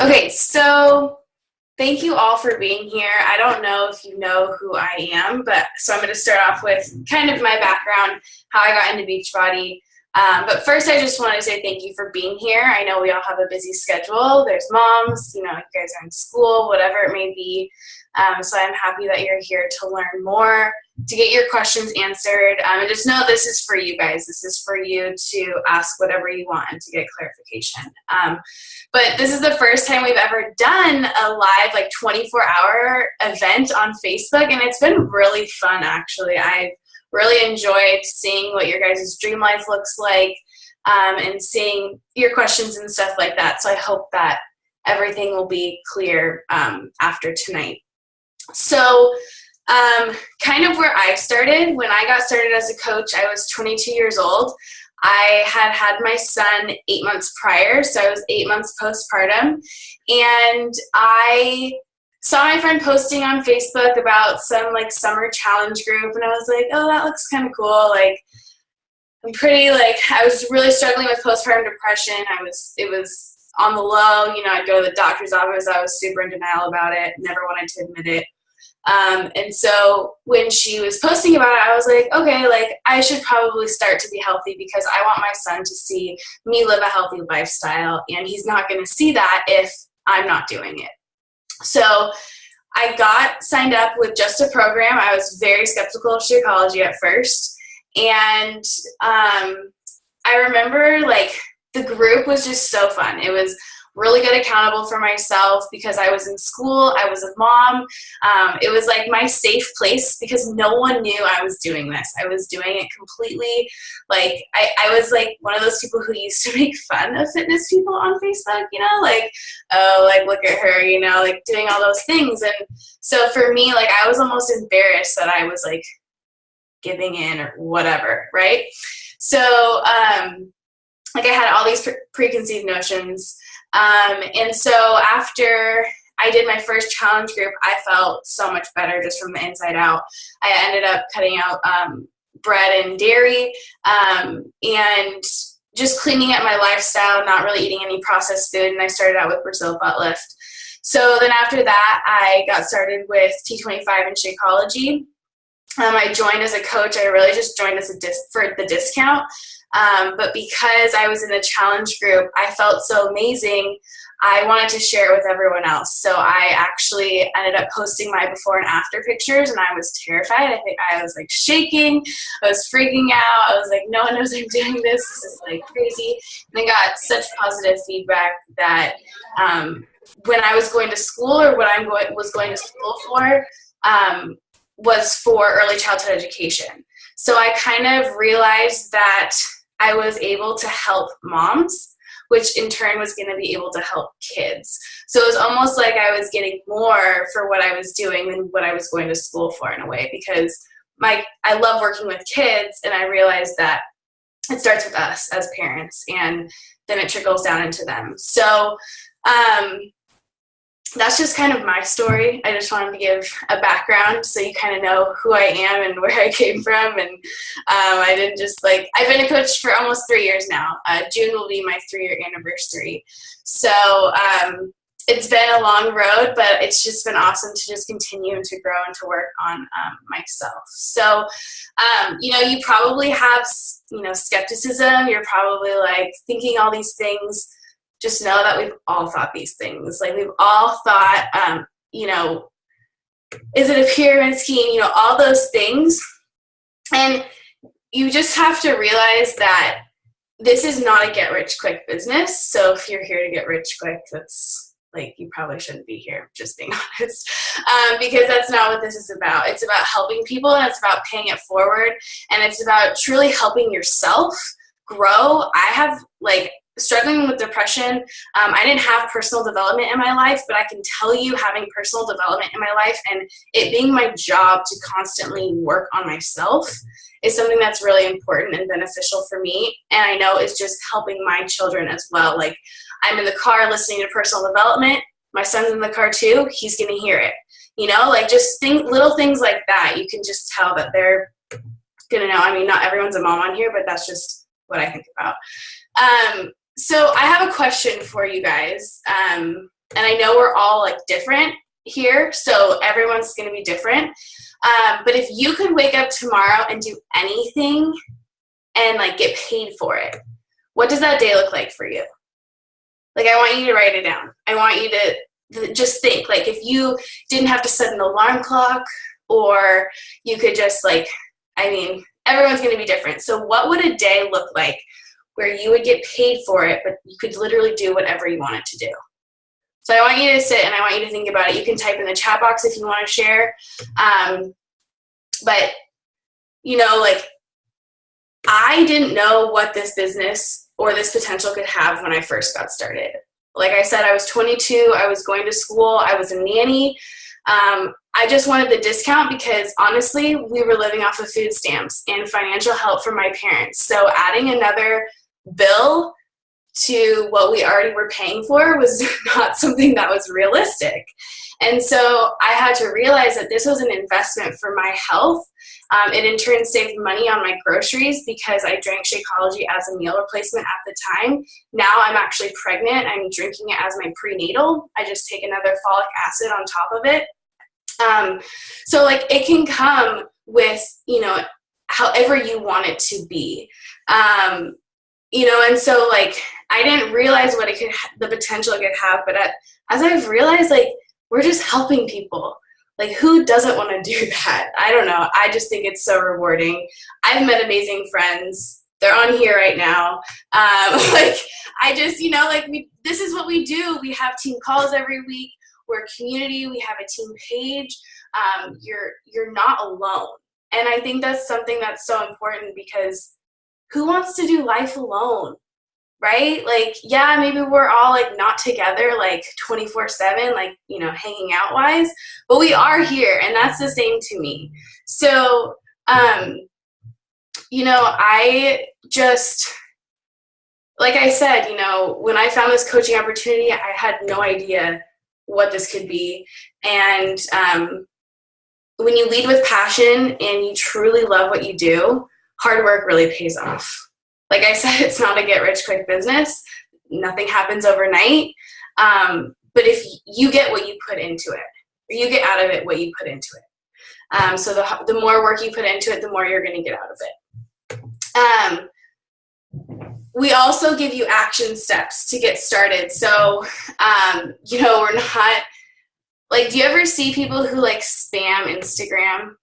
Okay, so thank you all for being here. I don't know if you know who I am, but so I'm going to start off with kind of my background, how I got into Beachbody. But first, I just want to say thank you for being here. I know we all have a busy schedule. There's moms, you guys are in school, whatever it may be. So I'm happy that you're here to learn more, to get your questions answered. And just know this is for you guys. This is for you to ask whatever you want and to get clarification. But this is the first time we've ever done a live, 24-hour event on Facebook, and it's been really fun, actually. I've really enjoyed seeing what your guys' dream life looks like, and seeing your questions and stuff like that. So I hope that everything will be clear after tonight. So kind of where I started, when I got started as a coach, I was 22 years old. I had my son 8 months prior, so I was 8 months postpartum, and I saw my friend posting on Facebook about some summer challenge group, and I was like, oh, that looks kind of cool. I was really struggling with postpartum depression. It was on the low. I'd go to the doctor's office. I was super in denial about it, never wanted to admit it. And so when she was posting about it, I was like, okay, I should probably start to be healthy because I want my son to see me live a healthy lifestyle, and he's not going to see that if I'm not doing it. So I got signed up with just a program. I was very skeptical of Shakeology at first. And I remember the group was just so fun. It was really good, accountable for myself because I was in school, I was a mom. It was my safe place because no one knew I was doing this. I was doing it completely. I was one of those people who used to make fun of fitness people on Facebook, look at her, doing all those things. And so for me, I was almost embarrassed that I was giving in or whatever, right? So I had all these preconceived notions. And so after I did my first challenge group, I felt so much better just from the inside out. I ended up cutting out bread and dairy, and just cleaning up my lifestyle, not really eating any processed food, and I started out with Brazil Butt Lift. So then after that, I got started with T25 and Shakeology. I joined as a coach. I really just joined as for the discount. But because I was in the challenge group, I felt so amazing. I wanted to share it with everyone else. So I actually ended up posting my before and after pictures, and I was terrified. I think I was shaking. I was freaking out. I was like, no one knows I'm doing this. This is crazy. And I got such positive feedback that when I was going to school, or what I was going to school for, was for early childhood education. So I kind of realized that I was able to help moms, which in turn was going to be able to help kids. So it was almost like I was getting more for what I was doing than what I was going to school for, in a way, because I love working with kids, and I realized that it starts with us as parents, and then it trickles down into them. So that's just kind of my story. I just wanted to give a background so you kind of know who I am and where I came from. And I didn't just I've been a coach for almost 3 years now. June will be my 3-year anniversary. So it's been a long road, but it's just been awesome to just continue to grow and to work on myself. So, you probably have, skepticism. You're probably thinking all these things. Just know that we've all thought these things. We've all thought, is it a pyramid scheme? All those things. And you just have to realize that this is not a get-rich-quick business. So if you're here to get rich quick, that's you probably shouldn't be here, just being honest, because that's not what this is about. It's about helping people, and it's about paying it forward, and it's about truly helping yourself grow. I have struggling with depression. I didn't have personal development in my life, but I can tell you, having personal development in my life and it being my job to constantly work on myself is something that's really important and beneficial for me. And I know it's just helping my children as well. I'm in the car listening to personal development. My son's in the car too. He's going to hear it. Just little things like that. You can just tell that they're going to know. I mean, not everyone's a mom on here, but that's just what I think about. So I have a question for you guys. And I know we're all like different here, so everyone's going to be different. But if you could wake up tomorrow and do anything and like get paid for it, what does that day look like for you? Like, I want you to write it down. I want you to just think, like, if you didn't have to set an alarm clock, or you could just like, I mean, everyone's going to be different. So what would a day look like where you would get paid for it, but you could literally do whatever you wanted to do? So I want you to sit and I want you to think about it. You can type in the chat box if you want to share. But, you know, like, I didn't know what this business or this potential could have when I first got started. Like I said, I was 22. I was going to school. I was a nanny. I just wanted the discount because, honestly, we were living off of food stamps and financial help from my parents. So adding another bill to what we already were paying for was not something that was realistic. And so I had to realize that this was an investment for my health. It in turn saved money on my groceries because I drank Shakeology as a meal replacement at the time. Now I'm actually pregnant. I'm drinking it as my prenatal. I just take another folic acid on top of it. So like, it can come with, you know, however you want it to be. You know, and so like, I didn't realize what it could, the potential it could have, but as I've realized, like, we're just helping people. Like, who doesn't want to do that? I don't know. I just think it's so rewarding. I've met amazing friends. They're on here right now. Like, I just, you know, like, this is what we do. We have team calls every week. We're a community. We have a team page. You're not alone. And I think that's something that's so important, because who wants to do life alone? Right? Like, yeah, maybe we're all like not together like 24/7, like, you know, hanging out wise, but we are here, and that's the same to me. So, you know, I just, like I said, you know, when I found this coaching opportunity, I had no idea what this could be. And when you lead with passion and you truly love what you do, hard work really pays off. Like I said, it's not a get-rich-quick business. Nothing happens overnight. But if you get what you put into it, or you get out of it what you put into it. So the more work you put into it, the more you're going to get out of it. We also give you action steps to get started. So, you know, we're not, like, do you ever see people who, like, spam Instagram?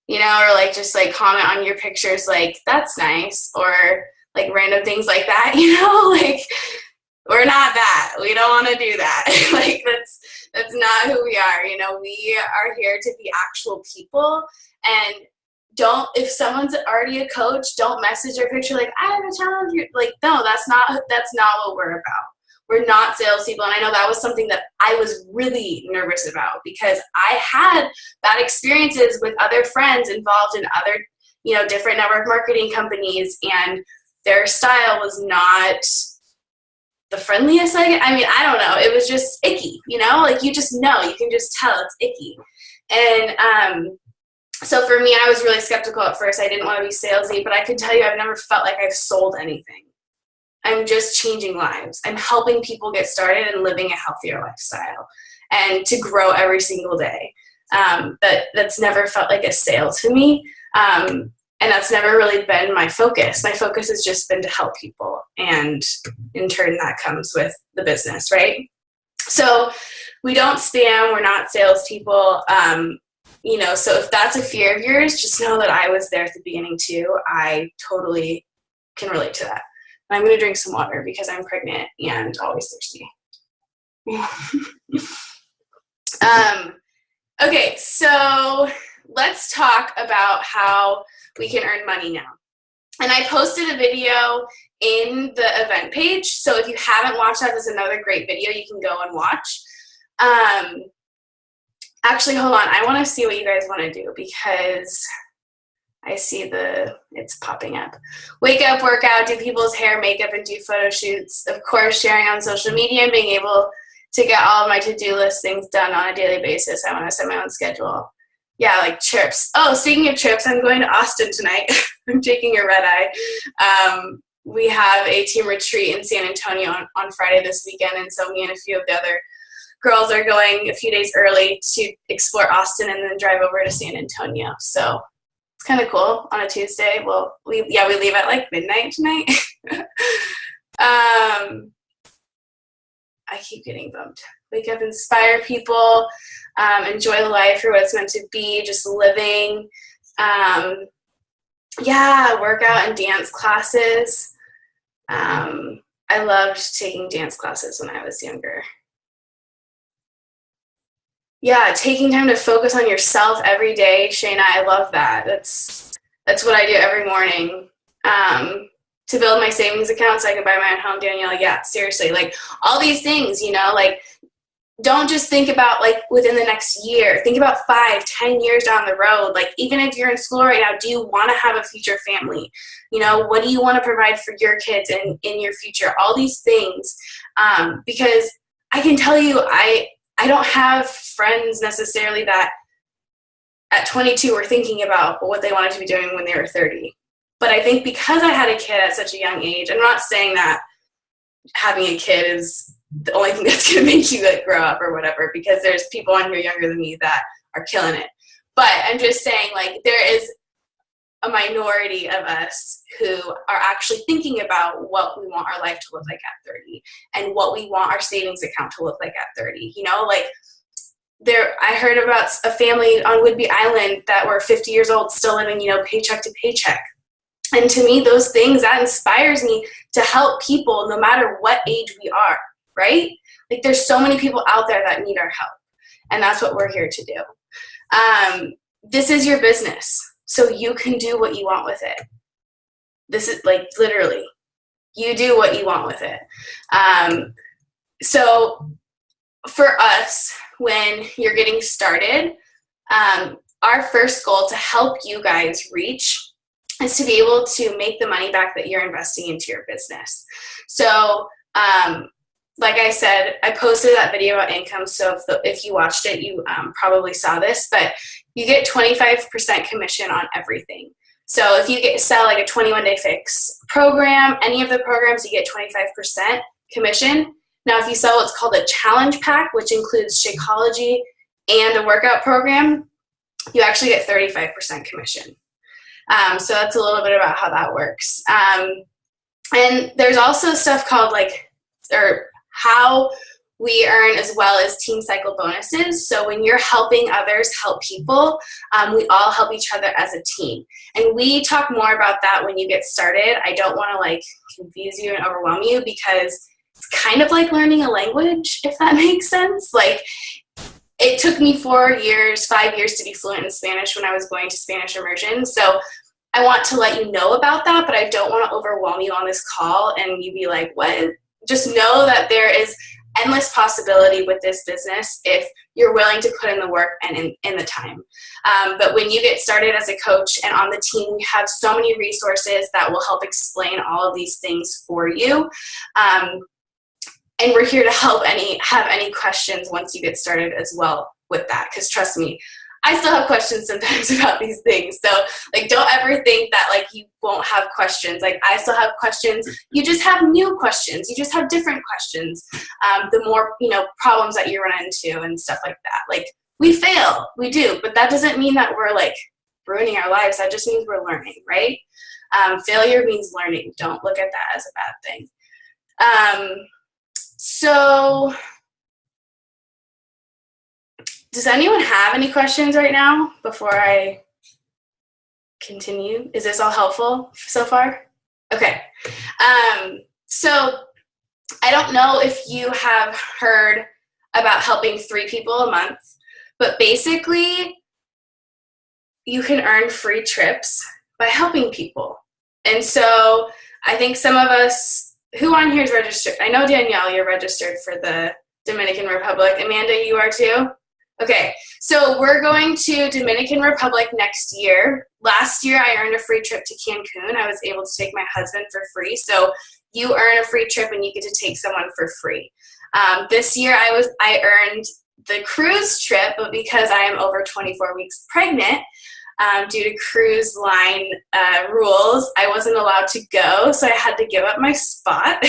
You know, or like just like comment on your pictures like, that's nice, or like random things like that, you know, like, we're not that. We don't want to do that. Like, that's not who we are. You know, we are here to be actual people. And if someone's already a coach, don't message their picture like, I have a challenge. Like, no, that's not what we're about. We're not salespeople. And I know that was something that I was really nervous about, because I had bad experiences with other friends involved in other, you know, different network marketing companies, and their style was not the friendliest. I mean, I don't know. It was just icky, you know, like, you just know, you can just tell it's icky. And so for me, I was really skeptical at first. I didn't want to be salesy, but I can tell you, I've never felt like I've sold anything. I'm just changing lives. I'm helping people get started and living a healthier lifestyle, and to grow every single day. That's never felt like a sale to me. And that's never really been my focus. My focus has just been to help people. And in turn, that comes with the business, right? So we don't spam. We're not salespeople. You know, so if that's a fear of yours, just know that I was there at the beginning too. I totally can relate to that. I'm going to drink some water because I'm pregnant and always thirsty. Okay, so let's talk about how we can earn money now. And I posted a video in the event page, so if you haven't watched that, there's another great video you can go and watch. Actually, hold on. I want to see what you guys want to do, because I see it's popping up. Wake up, work out, do people's hair, makeup, and do photo shoots. Of course, sharing on social media and being able to get all of my to-do list things done on a daily basis. I want to set my own schedule. Yeah, like trips. Oh, speaking of trips, I'm going to Austin tonight. I'm taking a red eye. we have a team retreat in San Antonio on Friday this weekend, and so me and a few of the other girls are going a few days early to explore Austin and then drive over to San Antonio. So it's kind of cool on a Tuesday. Well, we leave at like midnight tonight. I keep getting bummed. Wake up, inspire people, enjoy life for what it's meant to be, just living. Workout and dance classes. I loved taking dance classes when I was younger. Yeah, taking time to focus on yourself every day, Shayna, I love that. That's what I do every morning. To build my savings account so I can buy my own home, Danielle, yeah, seriously. Like, all these things, like, don't just think about, like, within the next year. Think about 5-10 years down the road. Like, even if you're in school right now, do you want to have a future family? What do you want to provide for your kids in your future? All these things. Because I can tell you, I don't have friends necessarily that at 22 were thinking about what they wanted to be doing when they were 30. But I think because I had a kid at such a young age, I'm not saying that having a kid is the only thing that's going to make you like grow up or whatever, because there's people on here younger than me that are killing it. But I'm just saying, like, there is a minority of us who are actually thinking about what we want our life to look like at 30 and what we want our savings account to look like at 30. I heard about a family on Whidbey Island that were 50 years old, still living, paycheck to paycheck. And to me, those things, that inspires me to help people no matter what age we are, right? Like, there's so many people out there that need our help. And that's what we're here to do. This is your business, so you can do what you want with it. This is, like, literally, you do what you want with it. So for us, when you're getting started, our first goal to help you guys reach is to be able to make the money back that you're investing into your business. So, like I said, I posted that video about income, so if you watched it, you probably saw this, but you get 25% commission on everything. So if you sell like a 21-day fix program, any of the programs, you get 25% commission. Now, if you sell what's called a challenge pack, which includes Shakeology and a workout program, you actually get 35% commission. So that's a little bit about how that works. And there's also stuff called how we earn as well as team cycle bonuses. So when you're helping others help people, we all help each other as a team. And we talk more about that when you get started. I don't want to confuse you and overwhelm you, because it's kind of like learning a language, if that makes sense. Like, it took me 5 years to be fluent in Spanish when I was going to Spanish immersion. So I want to let you know about that, but I don't want to overwhelm you on this call and you be like, what? Just know that there is endless possibility with this business if you're willing to put in the work and in the time. But when you get started as a coach and on the team, we have so many resources that will help explain all of these things for you. And we're here to help have any questions once you get started as well with that. Because trust me, I still have questions sometimes about these things. So don't ever think that you won't have questions. I still have questions. You just have new questions. You just have different questions. The more, problems that you run into and stuff like that. We fail, we do, but that doesn't mean that we're ruining our lives. That just means we're learning, right? Failure means learning. Don't look at that as a bad thing. So does anyone have any questions right now before I continue? Is this all helpful so far? Okay. So I don't know if you have heard about helping 3 people a month, but basically you can earn free trips by helping people. And so I think some of us, who on here is registered? I know, Danielle, you're registered for the Dominican Republic. Amanda, you are too? Okay, so we're going to Dominican Republic next year. Last year, I earned a free trip to Cancun. I was able to take my husband for free. So you earn a free trip and you get to take someone for free. This year, I earned the cruise trip, but because I am over 24 weeks pregnant, due to cruise line rules, I wasn't allowed to go, so I had to give up my spot.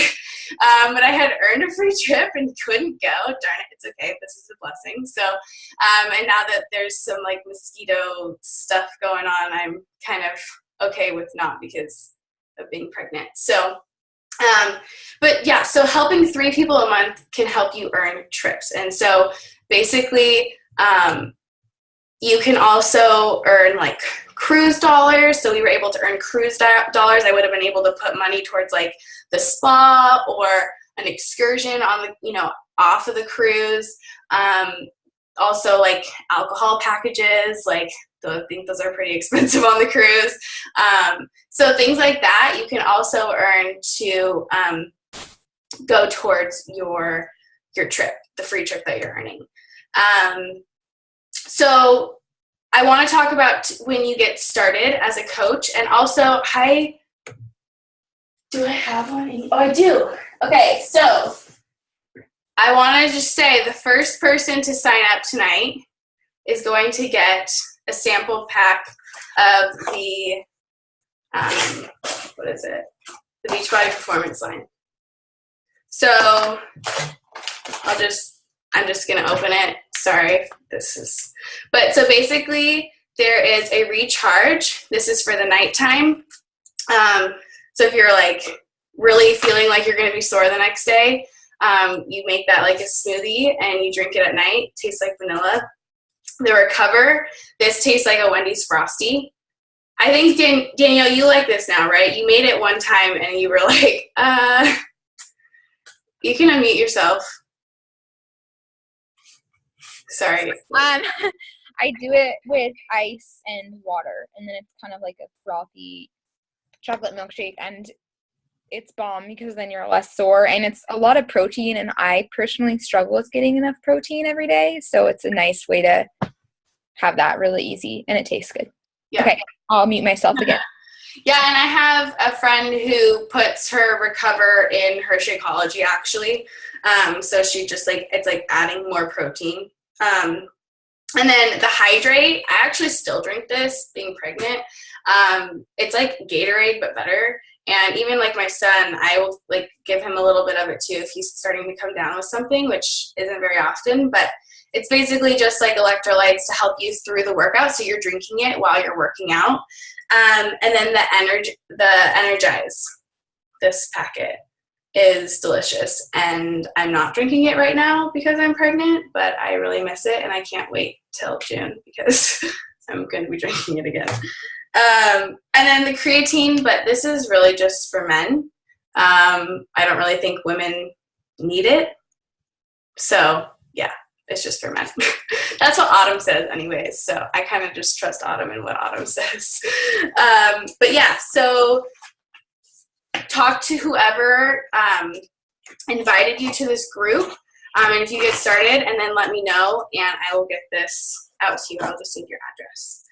But I had earned a free trip and couldn't go. Darn it, it's okay. This is a blessing. So, and now that there's some like mosquito stuff going on, I'm kind of okay with not because of being pregnant. So, but yeah, so helping 3 people a month can help you earn trips. And so basically, you can also earn like cruise dollars. So we were able to earn cruise dollars. I would have been able to put money towards like the spa or an excursion on the, you know, off of the cruise. Also like alcohol packages, like I think those are pretty expensive on the cruise. So things like that you can also earn to go towards your trip, the free trip that you're earning. So I want to talk about when you get started as a coach, and also do I have one? Oh, I do. Okay, so I want to just say the first person to sign up tonight is going to get a sample pack of the, what is it? The Beachbody Performance line. So I'm just going to open it. Sorry, but so basically there is a recharge. This is for the nighttime. So if you're like really feeling like you're going to be sore the next day, you make that like a smoothie and you drink it at night. It tastes like vanilla. The Recover, this tastes like a Wendy's Frosty. I think, Danielle, you like this now, right? You made it one time and you were like, you can unmute yourself. Sorry. I do it with ice and water, and then it's kind of like a frothy chocolate milkshake, and it's bomb because then you're less sore, and it's a lot of protein, and I personally struggle with getting enough protein every day, so it's a nice way to have that really easy, and it tastes good. Yeah. Okay, I'll mute myself again. Yeah, and I have a friend who puts her Recover in her Shakeology, actually. So she just like, it's like adding more protein. And then the Hydrate, I actually still drink this being pregnant. It's like Gatorade, but better. And even like my son, I will like give him a little bit of it too if he's starting to come down with something, which isn't very often, but it's basically just like electrolytes to help you through the workout. So you're drinking it while you're working out. And then the Energize, this packet is delicious, and I'm not drinking it right now because I'm pregnant, but I really miss it and I can't wait till June because I'm going to be drinking it again. And then the creatine, but this is really just for men. I don't really think women need it. So yeah, it's just for men. That's what Autumn says anyways. So I kind of just trust Autumn and what Autumn says. But yeah, so talk to whoever invited you to this group, and if you get started, and then let me know, and I will get this out to you. I'll just need your address.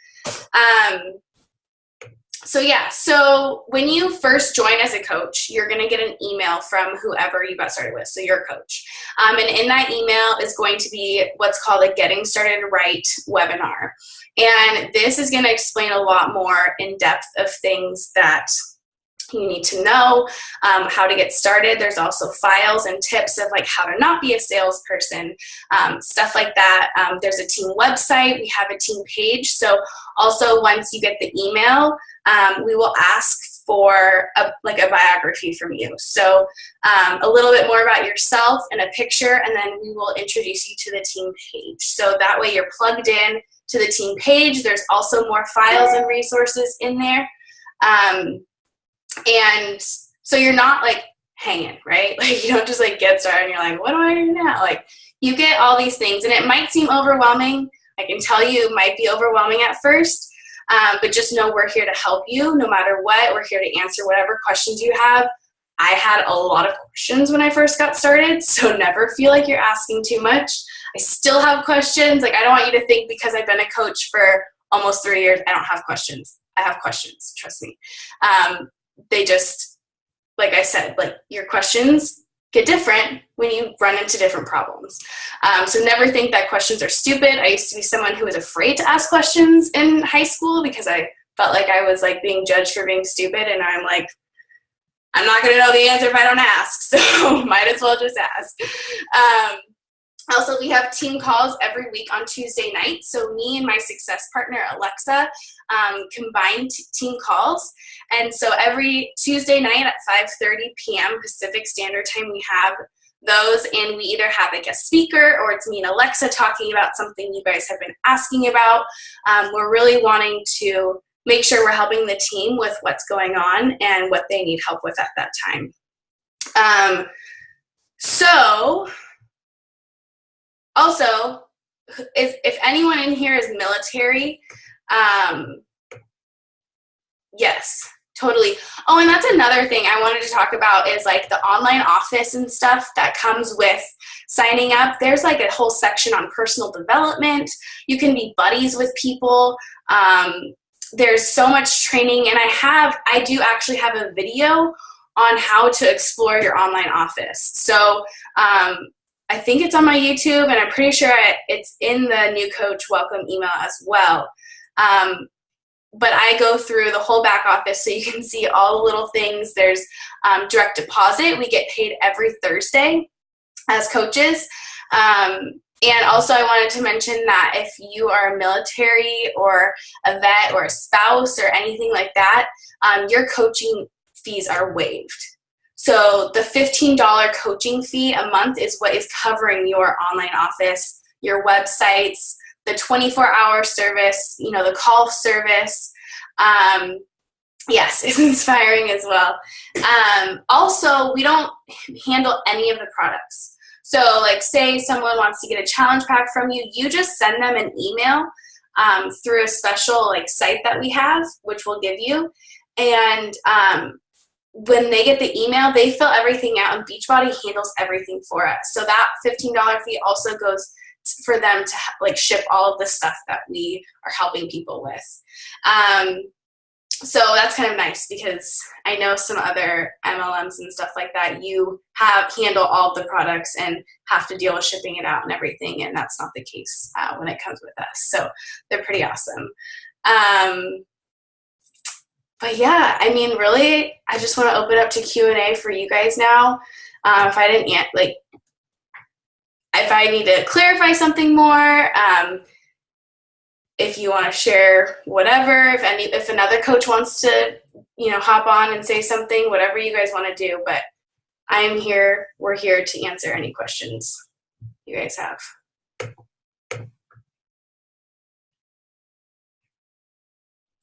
So yeah, so when you first join as a coach, you're going to get an email from whoever you got started with, so your coach. And in that email is going to be what's called a Getting Started Right webinar. And this is going to explain a lot more in depth of things that you need to know, how to get started. There's also files and tips of like how to not be a salesperson, stuff like that. There's a team website. We have a team page. So also once you get the email, we will ask for a biography from you. So a little bit more about yourself and a picture, and then we will introduce you to the team page. So that way you're plugged in to the team page. There's also more files and resources in there. And so you're not like hanging, right? Like you don't just like get started and you're like, what do I do now? Like you get all these things, and it might seem overwhelming. I can tell you it might be overwhelming at first, but just know we're here to help you no matter what. We're here to answer whatever questions you have. I had a lot of questions when I first got started, so never feel like you're asking too much. I still have questions. Like I don't want you to think because I've been a coach for almost 3 years, I don't have questions. I have questions, trust me. They just, like I said, like your questions get different when you run into different problems. So never think that questions are stupid. I used to be someone who was afraid to ask questions in high school because I felt like I was like being judged for being stupid, and I'm like, I'm not going to know the answer if I don't ask, so might as well just ask. Also, we have team calls every week on Tuesday nights. So me and my success partner, Alexa, combine team calls. And so every Tuesday night at 5:30 p.m. Pacific Standard Time, we have those, and we either have a guest speaker or it's me and Alexa talking about something you guys have been asking about. We're really wanting to make sure we're helping the team with what's going on and what they need help with at that time. Also, if anyone in here is military, yes, totally. Oh, and that's another thing I wanted to talk about is like the online office and stuff that comes with signing up. There's like a whole section on personal development. You can be buddies with people. There's so much training, and I do actually have a video on how to explore your online office. So I think it's on my YouTube, and I'm pretty sure it's in the new coach welcome email as well. But I go through the whole back office so you can see all the little things. There's direct deposit. We get paid every Thursday as coaches. And also I wanted to mention that if you are military or a vet or a spouse or anything like that, your coaching fees are waived. So the $15 coaching fee a month is what is covering your online office, your websites, the 24-hour service, the call service. Yes, it's inspiring as well. Also, we don't handle any of the products. So like say someone wants to get a challenge pack from you, you just send them an email through a special like site that we have, which we'll give you. And when they get the email, they fill everything out, and Beachbody handles everything for us. So that $15 fee also goes for them to like ship all of the stuff that we are helping people with. So that's kind of nice because I know some other MLMs and stuff like that, you handle all of the products and have to deal with shipping it out and everything, and that's not the case when it comes with us. So they're pretty awesome. But yeah, I mean, really, I just want to open up to Q&A for you guys now. If I didn't if I need to clarify something more, if you want to share whatever, if another coach wants to, hop on and say something, whatever you guys want to do. But we're here to answer any questions you guys have.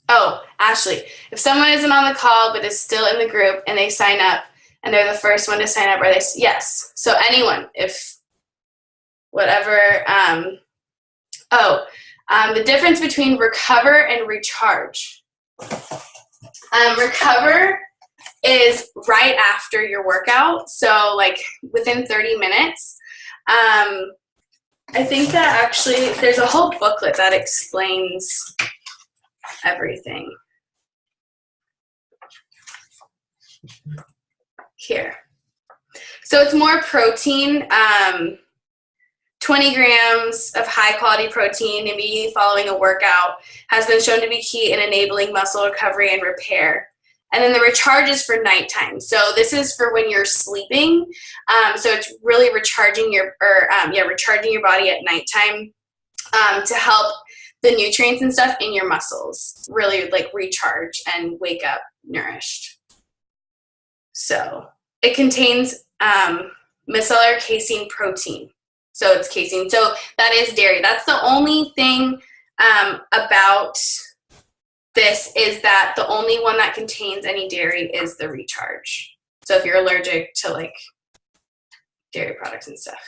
Oh, Ashley, if someone isn't on the call but is still in the group and they sign up and they're the first one to sign up, yes. So anyone, if whatever, the difference between recover and recharge. Recover is right after your workout, so like within 30 minutes. I think that actually there's a whole booklet that explains everything. Here. So it's more protein. 20 grams of high-quality protein immediately following a workout has been shown to be key in enabling muscle recovery and repair. And then the recharge is for nighttime. So this is for when you're sleeping. So it's really recharging your body at nighttime to help the nutrients and stuff in your muscles really like recharge and wake up nourished. So it contains micellar casein protein. So it's casein. So that is dairy. That's the only thing about this is that the only one that contains any dairy is the recharge. So if you're allergic to like dairy products and stuff.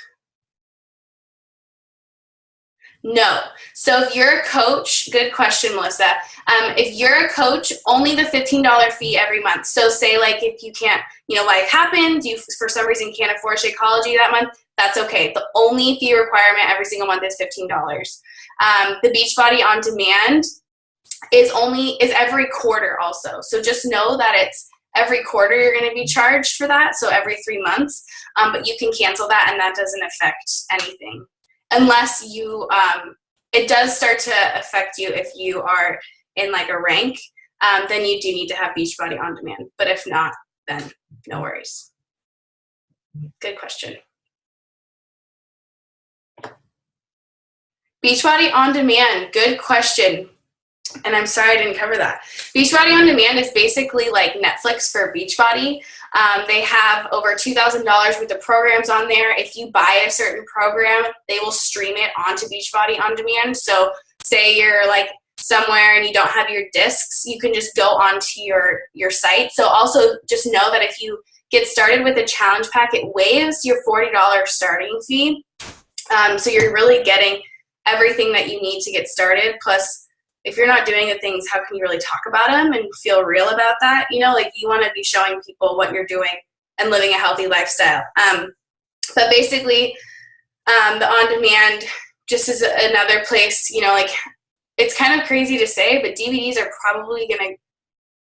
No. So if you're a coach, good question, Melissa. If you're a coach, only the $15 fee every month. So say like if you can't, life happens, you for some reason can't afford Shakeology that month, that's okay. The only fee requirement every single month is $15. The Beachbody On Demand is every quarter also. So just know that it's every quarter you're going to be charged for that, so every 3 months. But you can cancel that, and that doesn't affect anything. Unless you, it does start to affect you if you are in like a rank, then you do need to have Beachbody On Demand. But if not, then no worries. Good question. Beachbody On Demand, good question. And I'm sorry I didn't cover that. Beachbody On Demand is basically like Netflix for Beachbody. They have over $2,000 worth of programs on there. If you buy a certain program, they will stream it onto Beachbody On Demand. So say you're like somewhere and you don't have your discs, you can just go onto your site. So also just know that if you get started with a challenge pack, it waives your $40 starting fee. So you're really getting everything that you need to get started. Plus, if you're not doing the things, how can you really talk about them and feel real about that? You know, like you want to be showing people what you're doing and living a healthy lifestyle. But basically, the on-demand just is another place, you know, like it's kind of crazy to say, but DVDs are probably going to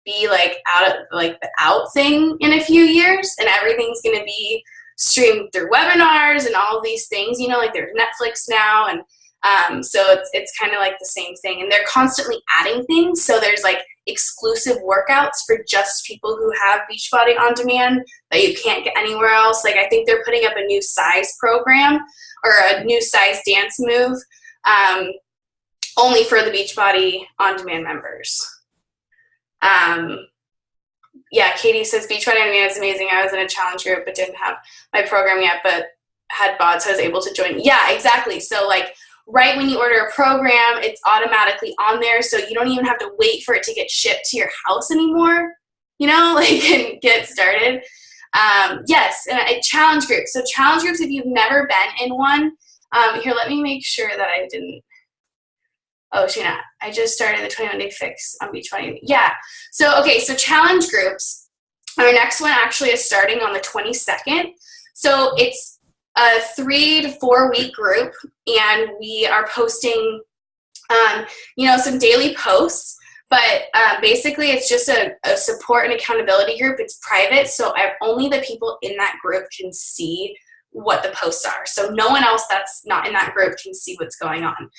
be like the out thing in a few years, and everything's going to be streamed through webinars and all of these things, you know, like there's Netflix now, and so it's kind of like the same thing, and they're constantly adding things. So there's like exclusive workouts for just people who have Beachbody On Demand that you can't get anywhere else. Like I think they're putting up a new size program or a new size dance move, only for the Beachbody On Demand members. Yeah, Katie says Beachbody On Demand is amazing. I was in a challenge group but didn't have my program yet, but had bots, so I was able to join. Yeah, exactly. So like right when you order a program, it's automatically on there, so you don't even have to wait for it to get shipped to your house anymore, you know, like, and get started. Yes, and a challenge group. So challenge groups, if you've never been in one, here, let me make sure that I didn't. Oh, Sheena, I just started the 21-day fix on Beachbody. Yeah. So, okay, so challenge groups. Our next one actually is starting on the 22nd. So it's a 3 to 4 week group, and we are posting, you know, some daily posts. But basically, it's just a support and accountability group. It's private, so only the people in that group can see what the posts are. So no one else that's not in that group can see what's going on.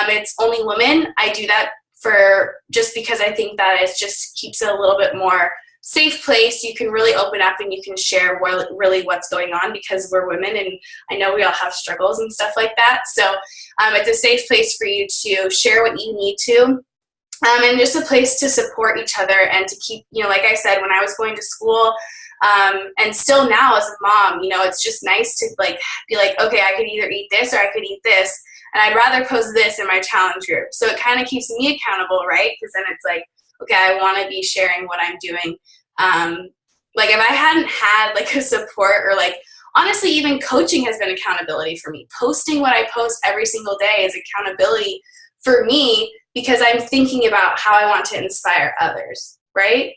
It's only women. I do that for just because I think that it just keeps it a little bit more safe place. You can really open up and you can share really what's going on, because we're women and I know we all have struggles and stuff like that. So it's a safe place for you to share what you need to. And just a place to support each other and to keep, you know, like I said, when I was going to school, and still now as a mom, you know, it's just nice to like be like, okay, I could either eat this or I could eat this, and I'd rather post this in my challenge group. So it kind of keeps me accountable, right? Because then it's like, okay, I want to be sharing what I'm doing. Like if I hadn't had like a support, or like honestly, even coaching has been accountability for me. Posting what I post every single day is accountability for me, because I'm thinking about how I want to inspire others, right?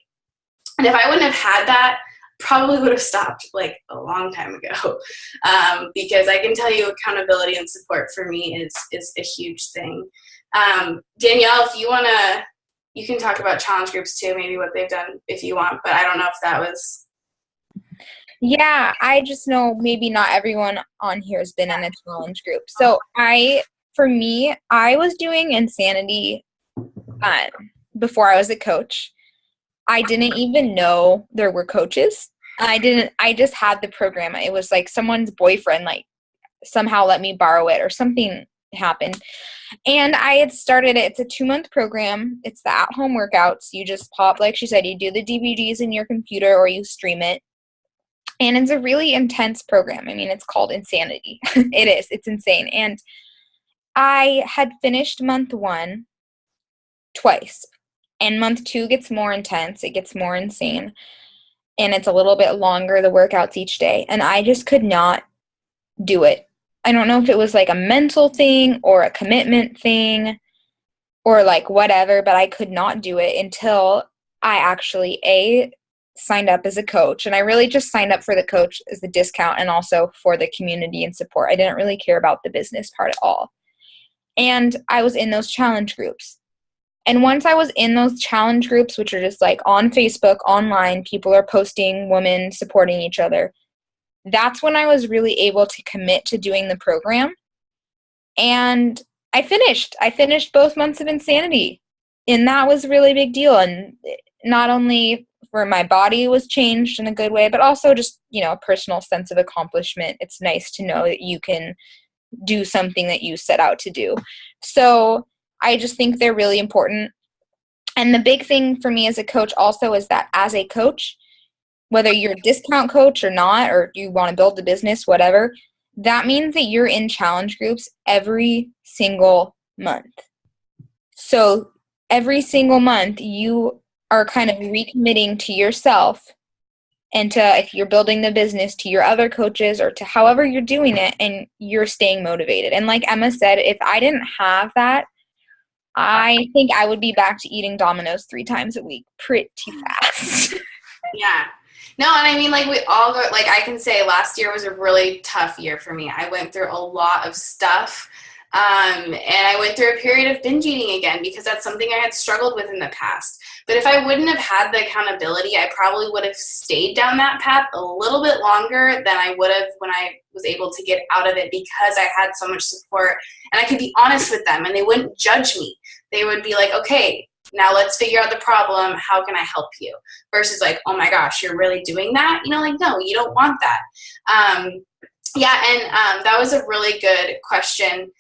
And if I wouldn't have had that, probably would have stopped like a long time ago, because I can tell you accountability and support for me is a huge thing. Danielle, if you want to, you can talk about challenge groups too, maybe what they've done if you want, but I don't know if that was. Yeah, I just know maybe not everyone on here has been in a challenge group. So for me, I was doing Insanity before I was a coach. I didn't even know there were coaches. I just had the program. It was like someone's boyfriend, like somehow let me borrow it or something happened. And I had started it. It's a 2-month program. It's the at-home workouts. You just pop, like she said, you do the DVDs in your computer or you stream it. And it's a really intense program. I mean, it's called Insanity. It is. It's insane. And I had finished month 1 twice. And month 2 gets more intense. It gets more insane. And it's a little bit longer, the workouts each day. And I just could not do it. I don't know if it was like a mental thing or a commitment thing or like whatever, but I could not do it until I actually, signed up as a coach. And I really just signed up for the coach as the discount and also for the community and support. I didn't really care about the business part at all. And I was in those challenge groups. And once I was in those challenge groups, which are just like on Facebook, online, people are posting, women supporting each other, that's when I was really able to commit to doing the program. And I finished both months of Insanity. And that was a really big deal. And not only for my body was changed in a good way, but also just, a personal sense of accomplishment. It's nice to know that you can do something that you set out to do. So I just think they're really important. And the big thing for me as a coach also is that as a coach, whether you're a discount coach or not, or you want to build the business, whatever, that means that you're in challenge groups every single month. So every single month you are kind of recommitting to yourself and to, if you're building the business, to your other coaches or to however you're doing it, and you're staying motivated. And like Emma said, if I didn't have that, I think I would be back to eating Domino's 3 times a week pretty fast. Yeah. No, and I mean, like, we all go, like, I can say last year was a really tough year for me. I went through a lot of stuff, and I went through a period of binge eating again because that's something I had struggled with in the past. But if I wouldn't have had the accountability, I probably would have stayed down that path a little bit longer than I would have when I was able to get out of it, because I had so much support and I could be honest with them and they wouldn't judge me. They would be like, okay, now let's figure out the problem. How can I help you? Versus like, oh my gosh, you're really doing that? Like, no, you don't want that. That was a really good question,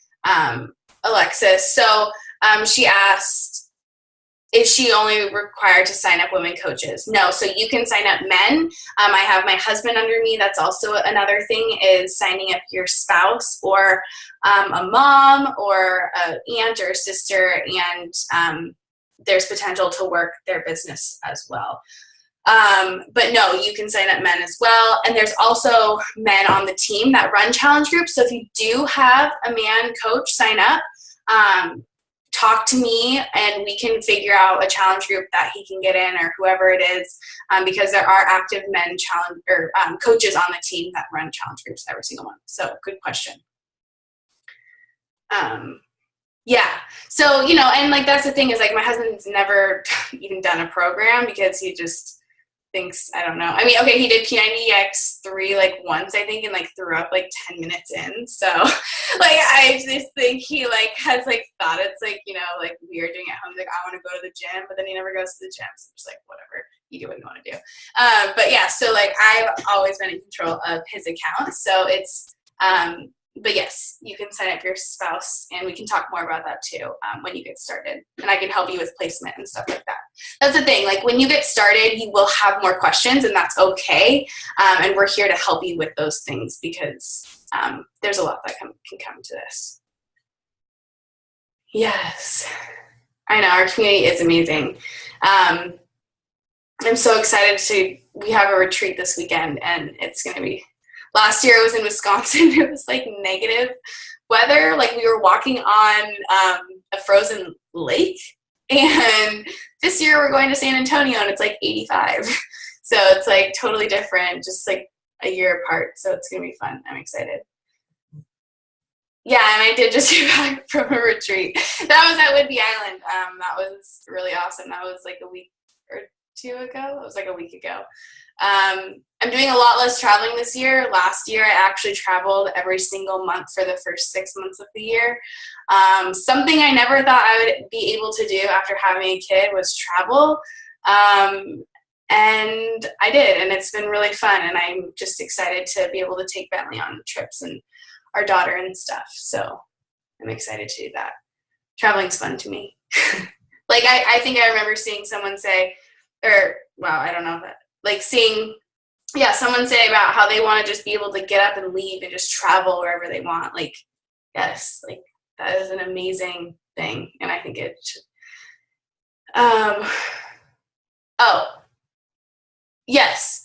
Alexis. So she asked, is she only required to sign up women coaches? No, so you can sign up men. I have my husband under me. That's also another thing, is signing up your spouse or a mom or an aunt or a sister, and there's potential to work their business as well. But no, you can sign up men as well. And there's also men on the team that run challenge groups. So if you do have a man coach sign up, talk to me and we can figure out a challenge group that he can get in, or whoever it is, because there are active men challenge or coaches on the team that run challenge groups every single month. So good question. So, and like, that's the thing is, like, my husband's never even done a program because he just thinks, I don't know. I mean, okay, he did P90X3 like once, I think, and like threw up like 10 minutes in. So like, I just think he like has like thought it's like, like weird doing it at home. Like, I want to go to the gym, but then he never goes to the gym. So I'm just like, whatever, you do what you want to do. But yeah, so like, I've always been in control of his account. So it's, but yes, you can sign up your spouse, and we can talk more about that too when you get started. And I can help you with placement and stuff like that. That's the thing. Like, when you get started, you will have more questions, and that's okay. And we're here to help you with those things because there's a lot that can come to this. Yes. I know. Our community is amazing. I'm so excited we have a retreat this weekend, and it's going to be. Last year I was in Wisconsin. It was like negative weather. Like, we were walking on a frozen lake. And this year we're going to San Antonio and it's like 85. So it's like totally different, just like a year apart. So it's going to be fun. I'm excited. Yeah, and I did just get back from a retreat. That was at Whidbey Island. That was really awesome. That was like a week or two ago. It was like a week ago. I'm doing a lot less traveling this year. Last year, I actually traveled every single month for the first 6 months of the year. Something I never thought I would be able to do after having a kid was travel. And I did, and it's been really fun. And I'm just excited to be able to take Bentley on trips and our daughter and stuff. So I'm excited to do that. Traveling's fun to me. Like, I think I remember seeing someone say, I don't know that. Like, seeing, someone say about how they want to just be able to get up and leave and just travel wherever they want. Like, yes, like, that is an amazing thing. And I think it should. Yes.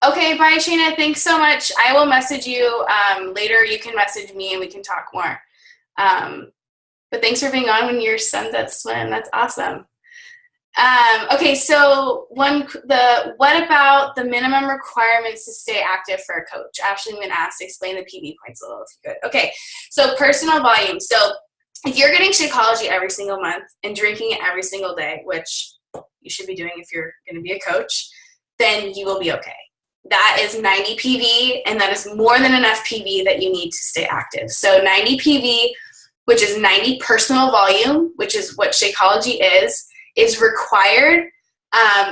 Okay, bye, Shayna. Thanks so much. I will message you later. You can message me and we can talk more. But thanks for being on when your son's at swim. That's awesome. Okay, so what about the minimum requirements to stay active for a coach? Ashley Min asked, explain the PB points a little if you could. Okay, so personal volume. So if you're getting Shakeology every single month and drinking it every single day, which you should be doing if you're going to be a coach, then you will be okay. That is 90 PV, and that is more than enough PV that you need to stay active. So 90 PV, which is 90 personal volume, which is what Shakeology is required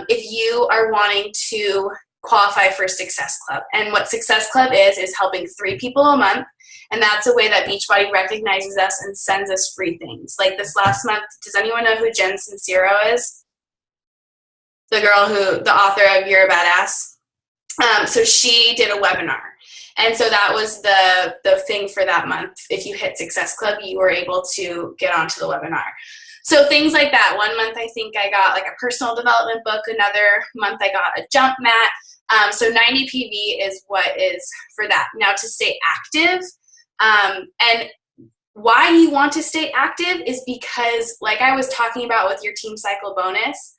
if you are wanting to qualify for Success Club. And what Success Club is helping 3 people a month, and that's a way that Beachbody recognizes us and sends us free things. Like this last month, does anyone know who Jen Sincero is? The girl the author of You're a Badass. So she did a webinar. And so that was the thing for that month. If you hit Success Club, you were able to get onto the webinar. So things like that. One month I think I got like a personal development book. Another month I got a jump mat. So 90 PV is what is for that. Now to stay active, and why you want to stay active is because, like I was talking about with your team cycle bonus,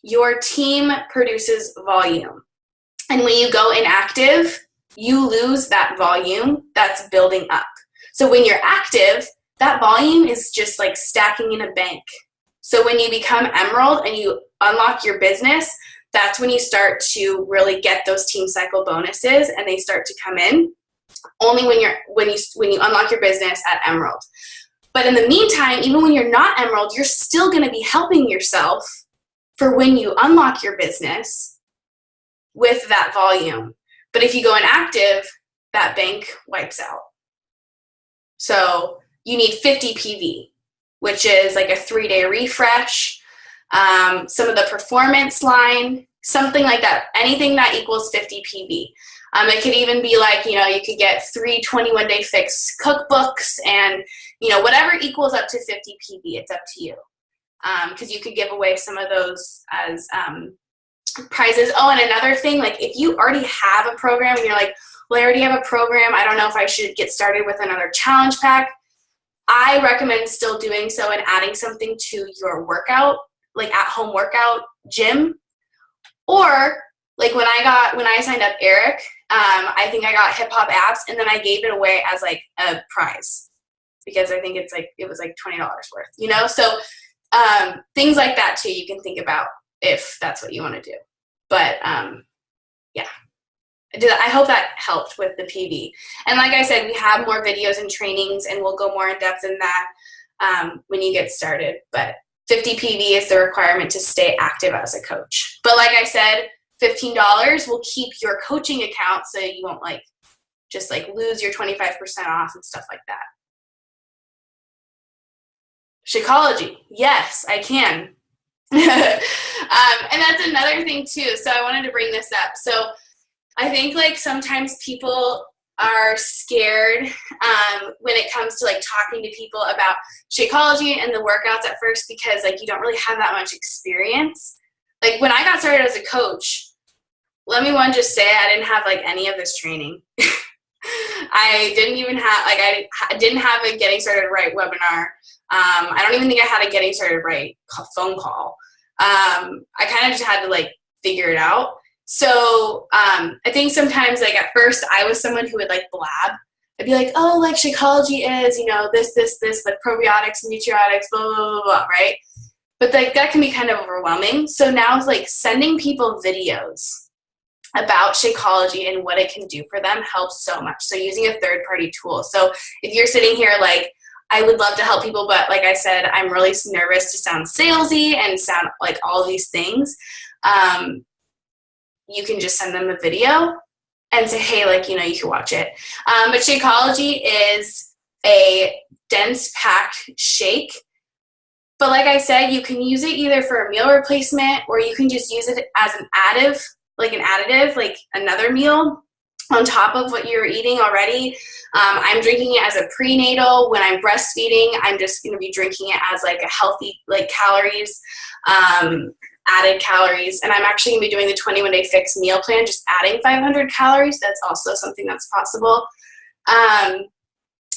your team produces volume. And when you go inactive, you lose that volume that's building up. So when you're active, that volume is just like stacking in a bank. So when you become Emerald and you unlock your business, that's when you start to really get those team cycle bonuses, and they start to come in only when you unlock your business at Emerald. But in the meantime, even when you're not Emerald, you're still going to be helping yourself for when you unlock your business with that volume. But if you go inactive, that bank wipes out. So you need 50 PV, which is like a 3-day refresh, some of the performance line, something like that, anything that equals 50 PV. It could even be like, you could get 3 21-day fix cookbooks, and, whatever equals up to 50 PV, it's up to you. Because you could give away some of those as prizes. Oh, and another thing, like if you already have a program and you're like, well, I already have a program, I don't know if I should get started with another challenge pack, I recommend still doing so and adding something to your workout, like at-home workout gym. Or like when I signed up Eric, I think I got hip hop abs, and then I gave it away as like a prize because I think it was like $20 worth, So things like that too, you can think about if that's what you want to do. But yeah, I hope that helped with the PV. And like I said, we have more videos and trainings, and we'll go more in depth in that when you get started. But 50 PV is the requirement to stay active as a coach. But like I said, $15 will keep your coaching account, so you won't just lose your 25% off and stuff like that. Shakeology, yes, I can. And that's another thing too. So I wanted to bring this up. So I think sometimes people are scared when it comes to talking to people about Shakeology and the workouts at first, because you don't really have that much experience. When I got started as a coach, let me just say I didn't have any of this training. I didn't even have I didn't have a Getting Started Right webinar. I don't even think I had a Getting Started Right phone call. I kind of just had to figure it out. So I think sometimes at first I was someone who would blab. I'd be oh, Shakeology is, this, probiotics and nutriotics, blah, blah, blah, blah, right? But that can be kind of overwhelming. So now it's sending people videos about Shakeology and what it can do for them helps so much. So using a third-party tool. So if you're sitting here I would love to help people, but like I said, I'm really nervous to sound salesy and sound all these things. You can just send them a video and say, hey, you can watch it. But Shakeology is a dense packed shake. But like I said, you can use it either for a meal replacement, or you can just use it as an additive, another meal on top of what you're eating already. I'm drinking it as a prenatal. When I'm breastfeeding, I'm just going to be drinking it as a healthy, calories, added calories. And I'm actually going to be doing the 21-day fix meal plan, just adding 500 calories. That's also something that's possible.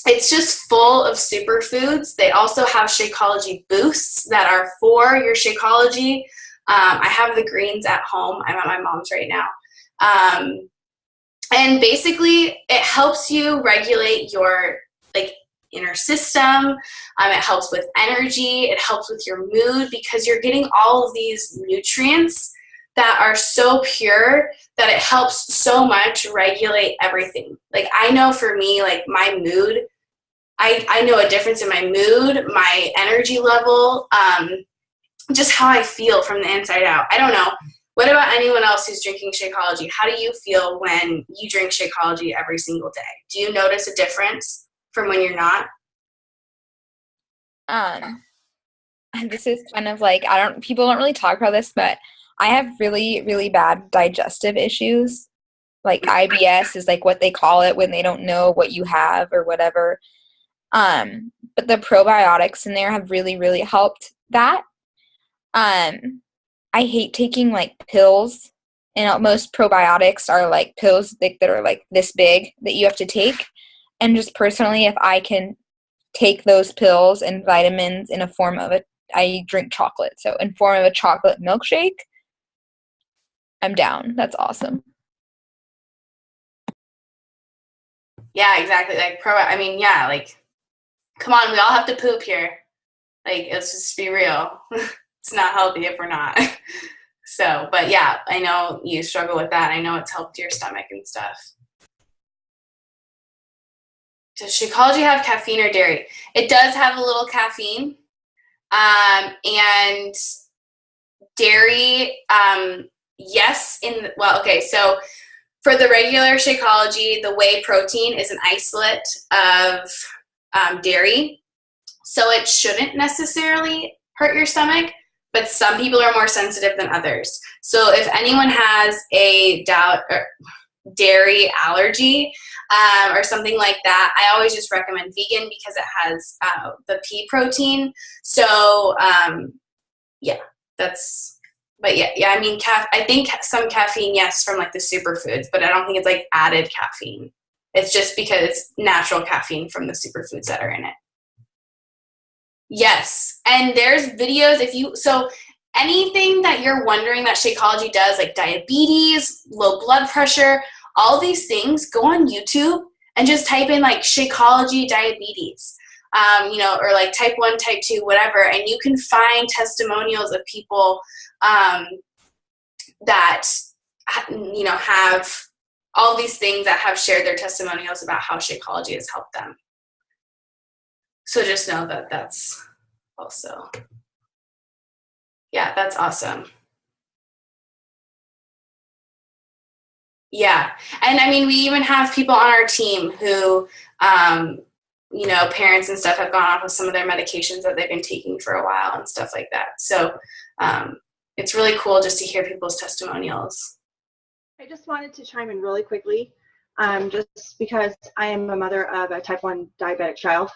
It's just full of superfoods. They also have Shakeology boosts that are for your Shakeology. I have the greens at home. I'm at my mom's right now. And basically it helps you regulate your inner system. It helps with energy. It helps with your mood because you're getting all of these nutrients that are so pure that it helps so much regulate everything. Like I know for me, like my mood, I know a difference in my mood, my energy level, just how I feel from the inside out. I don't know. What about anyone else who's drinking Shakeology? How do you feel when you drink Shakeology every single day? Do you notice a difference from when you're not? And this is kind of like, people don't really talk about this, but I have really, really bad digestive issues. Like IBS is like what they call it when they don't know what you have or whatever. But the probiotics in there have really, really helped that. I hate taking like pills, and most probiotics are like pills that are like this big that you have to take. And just personally, if I can take those pills and vitamins in a form of I drink chocolate. So in form of a chocolate milkshake, I'm down. That's awesome. Yeah, exactly. Like like, come on, we all have to poop here. Like, let's just be real. It's not healthy if we're not. So, but yeah, I know you struggle with that. I know it's helped your stomach and stuff. Does Shakeology have caffeine or dairy? It does have a little caffeine. And dairy, yes. So for the regular Shakeology, the whey protein is an isolate of dairy. So it shouldn't necessarily hurt your stomach, but some people are more sensitive than others. So if anyone has a dairy allergy or something like that, I always just recommend vegan because it has the pea protein. So I think some caffeine, yes, from like the superfoods, but I don't think it's like added caffeine. It's just because it's natural caffeine from the superfoods that are in it. Yes, and there's videos so anything that you're wondering that Shakeology does, like diabetes, low blood pressure, all these things, go on YouTube and just type in like Shakeology diabetes, or like type 1, type 2, whatever, and you can find testimonials of people that have all these things that have shared their testimonials about how Shakeology has helped them. So just know that that's also, yeah, that's awesome. Yeah. And I mean, we even have people on our team who, parents and stuff have gone off with some of their medications that they've been taking for a while and stuff like that. So it's really cool just to hear people's testimonials. I just wanted to chime in really quickly, just because I am a mother of a type 1 diabetic child.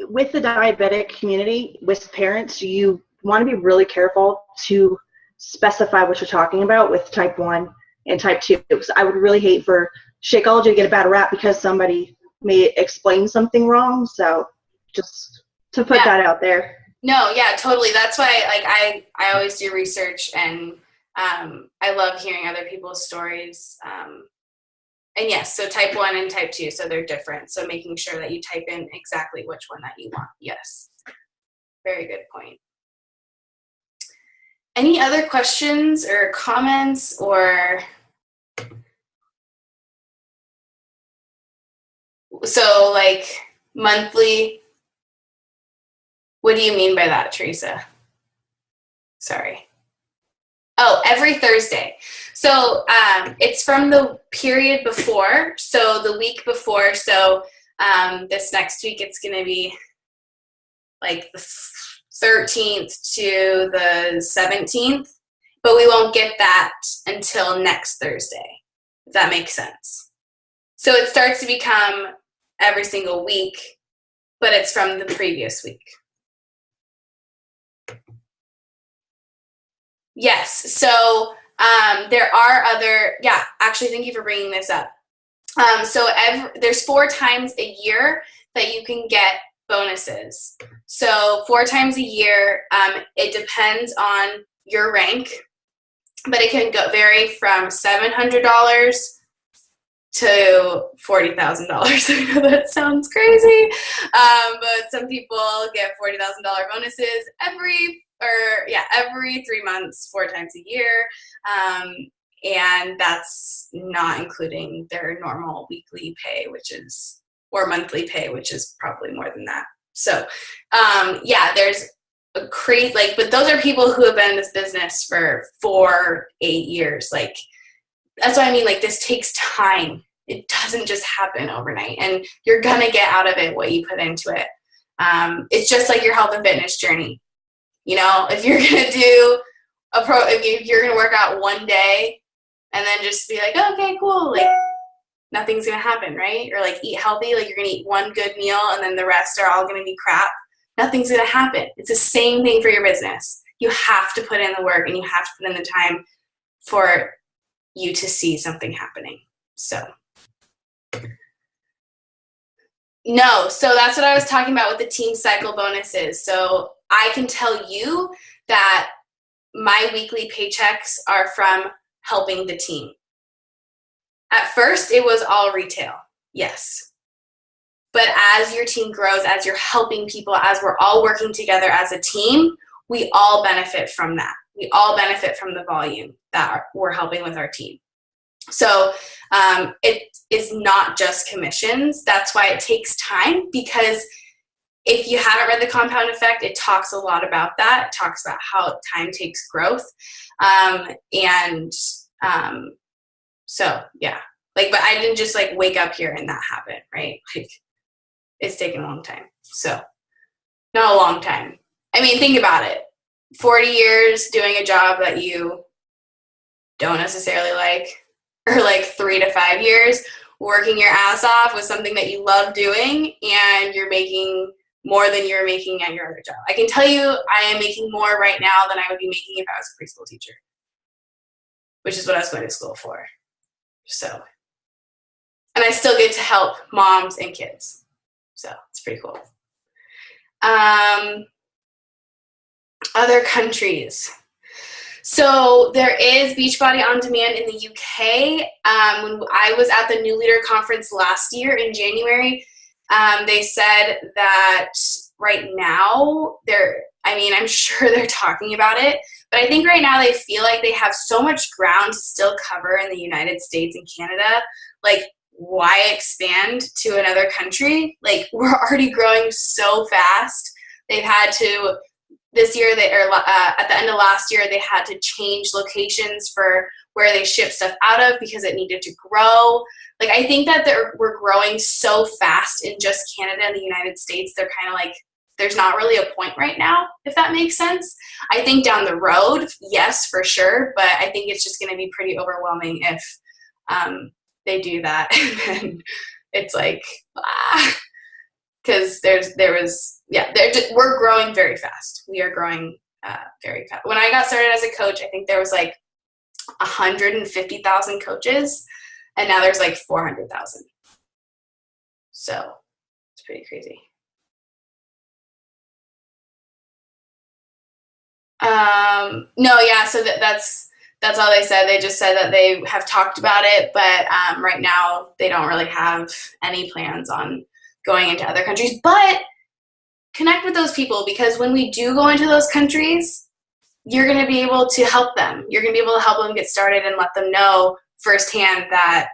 With the diabetic community, with parents, you want to be really careful to specify what you're talking about with type 1 and type 2. So I would really hate for Shakeology to get a bad rap because somebody may explain something wrong. So just to put that out there. No, yeah, totally. That's why I always do research, and I love hearing other people's stories. And yes, so type 1 and type 2, so they're different. So making sure that you type in exactly which one that you want. Yes. Very good point. Any other questions or comments or? So like monthly, what do you mean by that, Teresa? Sorry. Oh, every Thursday. So it's from the period before, so the week before. So this next week, it's going to be like the 13th to the 17th, but we won't get that until next Thursday, if that makes sense. So it starts to become every single week, but it's from the previous week. Yes, so there are actually, thank you for bringing this up. There's 4 times a year that you can get bonuses. So 4 times a year, it depends on your rank, but it can vary from $700 to $40,000. I know that sounds crazy, but some people get $40,000 bonuses every 3 months, 4 times a year, and that's not including their normal weekly pay, or monthly pay, which is probably more than that. So, there's a crazy, but those are people who have been in this business for 8 years. That's what I mean. This takes time. It doesn't just happen overnight, and you're going to get out of it what you put into it. It's just like your health and fitness journey. If you're going to do if you're going to work out one day and then just be like, oh, okay, cool. Nothing's going to happen, right? Or eat healthy. You're going to eat one good meal and then the rest are all going to be crap. Nothing's going to happen. It's the same thing for your business. You have to put in the work and you have to put in the time for you to see something happening. So that's what I was talking about with the team cycle bonuses. So I can tell you that my weekly paychecks are from helping the team. At first, it was all retail, yes. But as your team grows, as you're helping people, as we're all working together as a team, we all benefit from that. We all benefit from the volume that we're helping with our team. So it is not just commissions. That's why it takes time, because if you haven't read The Compound Effect, it talks a lot about that. It talks about how time takes growth. But I didn't just wake up here and that happened, right? It's taken a long time. So not a long time. I mean, think about it. 40 years doing a job that you don't necessarily like, or 3 to 5 years working your ass off with something that you love doing, and you're making more than you're making at your other job. I can tell you I am making more right now than I would be making if I was a preschool teacher, which is what I was going to school for. So, and I still get to help moms and kids. So it's pretty cool. Other countries. So there is Beachbody On Demand in the UK. When I was at the New Leader Conference last year in January, they said that right now I'm sure they're talking about it, but I think right now they feel like they have so much ground to still cover in the United States and Canada. Why expand to another country? We're already growing so fast. They've had to, this year, at the end of last year, they had to change locations for where they ship stuff out of because it needed to grow. I think that we're growing so fast in just Canada and the United States, they're kind of there's not really a point right now, if that makes sense. I think down the road, yes, for sure, but I think it's just going to be pretty overwhelming if they do that. And then it's because we're growing very fast. We are growing very fast. When I got started as a coach, I think there was 150,000 coaches, and now there's 400,000. So it's pretty crazy. So that's all they said. They just said that they have talked about it, but right now they don't really have any plans on going into other countries. But connect with those people, because when we do go into those countries, you're going to be able to help them. You're going to be able to help them get started and let them know firsthand that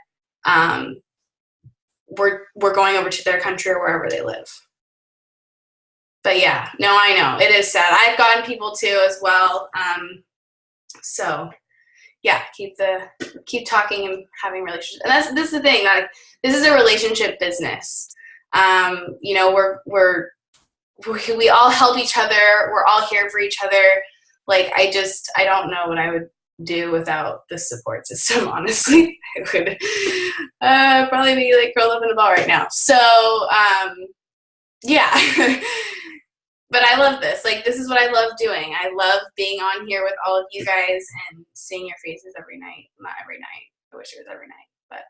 we're going over to their country or wherever they live. But yeah, no, I know it is sad. I've gotten people too as well. So yeah, keep talking and having relationships. And this is the thing, this is a relationship business. We all help each other. We're all here for each other. I don't know what I would do without the support system, honestly. I would probably be curled up in a ball right now. So yeah. But I love this. This is what I love doing. I love being on here with all of you guys and seeing your faces every night. Not every night. I wish it was every night. But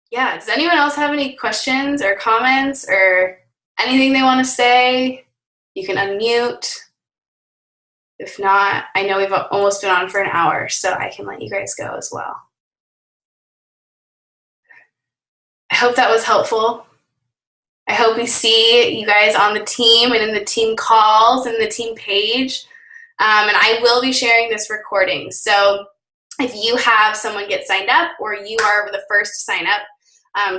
yeah, does anyone else have any questions or comments or anything they want to say? You can unmute. If not, I know we've almost been on for an hour, so I can let you guys go as well. hope that was helpful. I hope we see you guys on the team and in the team calls and the team page. And I will be sharing this recording. So if you have someone get signed up or you are the first to sign up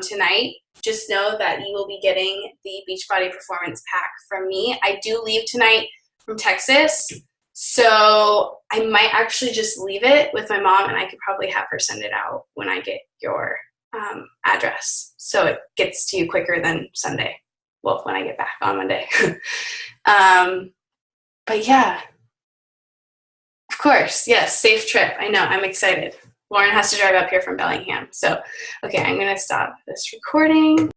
tonight, just know that you will be getting the Beachbody Performance Pack from me. I do leave tonight from Texas, so I might actually just leave it with my mom, and I could probably have her send it out when I get your address, so it gets to you quicker than Sunday. Well, when I get back on Monday. But yeah, of course, yes, safe trip. I know, I'm excited. Lauren has to drive up here from Bellingham. So, okay, I'm going to stop this recording.